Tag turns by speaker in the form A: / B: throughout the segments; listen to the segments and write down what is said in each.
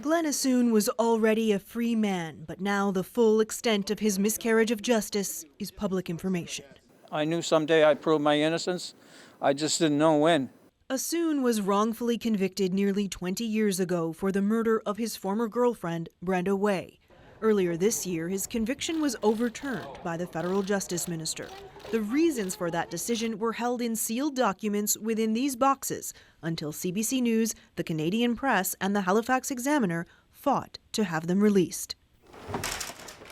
A: Glenn Assoon was already a free man, but now the full extent of his miscarriage of justice is public information.
B: I knew someday I'd prove my innocence. I just didn't know when.
A: Assoon was wrongfully convicted nearly 20 years ago for the murder of his former girlfriend, Brenda Way. Earlier this year, his conviction was overturned by the federal justice minister. The reasons for that decision were held in sealed documents within these boxes until CBC News, the Canadian Press, and the Halifax Examiner fought to have them released.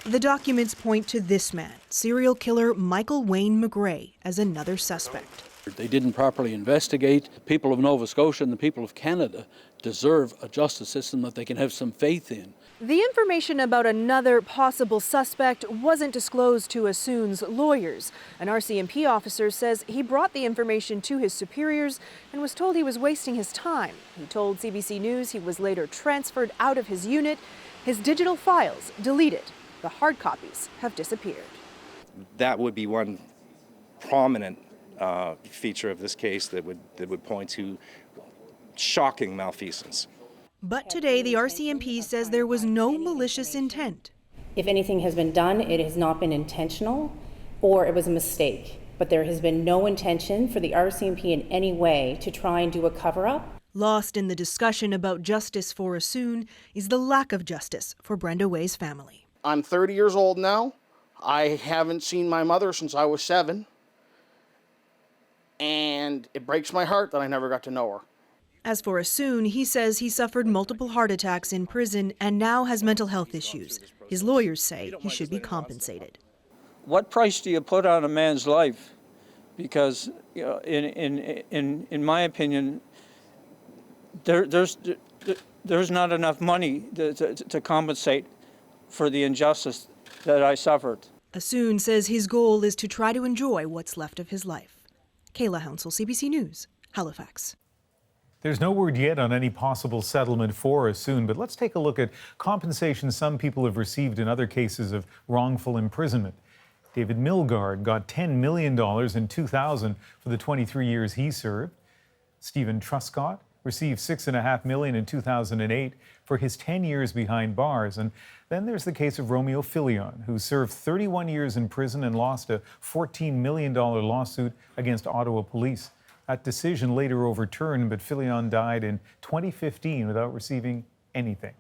A: The documents point to this man, serial killer Michael Wayne McGray, as another suspect.
C: They didn't properly investigate. The people of Nova Scotia and the people of Canada deserve a justice system that they can have some faith in.
A: The information about another possible suspect wasn't disclosed to Assoon's lawyers. An RCMP officer says he brought the information to his superiors and was told he was wasting his time. He told CBC News he was later transferred out of his unit. His digital files deleted. The hard copies have disappeared.
D: That would be one prominent feature of this case that would point to shocking malfeasance.
A: But today, the RCMP says there was no malicious intent.
E: If anything has been done, it has not been intentional or it was a mistake. But there has been no intention for the RCMP in any way to try and do a cover-up.
A: Lost in the discussion about justice for Assoon is the lack of justice for Brenda Way's family.
F: I'm 30 years old now. I haven't seen my mother since I was 7. And it breaks my heart that I never got to know her.
A: As for Assoon, he says he suffered multiple heart attacks in prison and now has mental health issues. His lawyers say he should be compensated.
B: What price do you put on a man's life? Because in my opinion, there's not enough money to compensate for the injustice that I suffered.
A: Assoon says his goal is to try to enjoy what's left of his life. Kayla Hounsell, CBC News, Halifax.
G: There's no word yet on any possible settlement for Assoon, but let's take a look at compensation some people have received in other cases of wrongful imprisonment. David Milgaard got $10 million in 2000 for the 23 years he served. Stephen Truscott received $6.5 million in 2008 for his 10 years behind bars. And then there's the case of Romeo Filion, who served 31 years in prison and lost a $14 million lawsuit against Ottawa police. That decision later overturned, but Filion died in 2015 without receiving anything.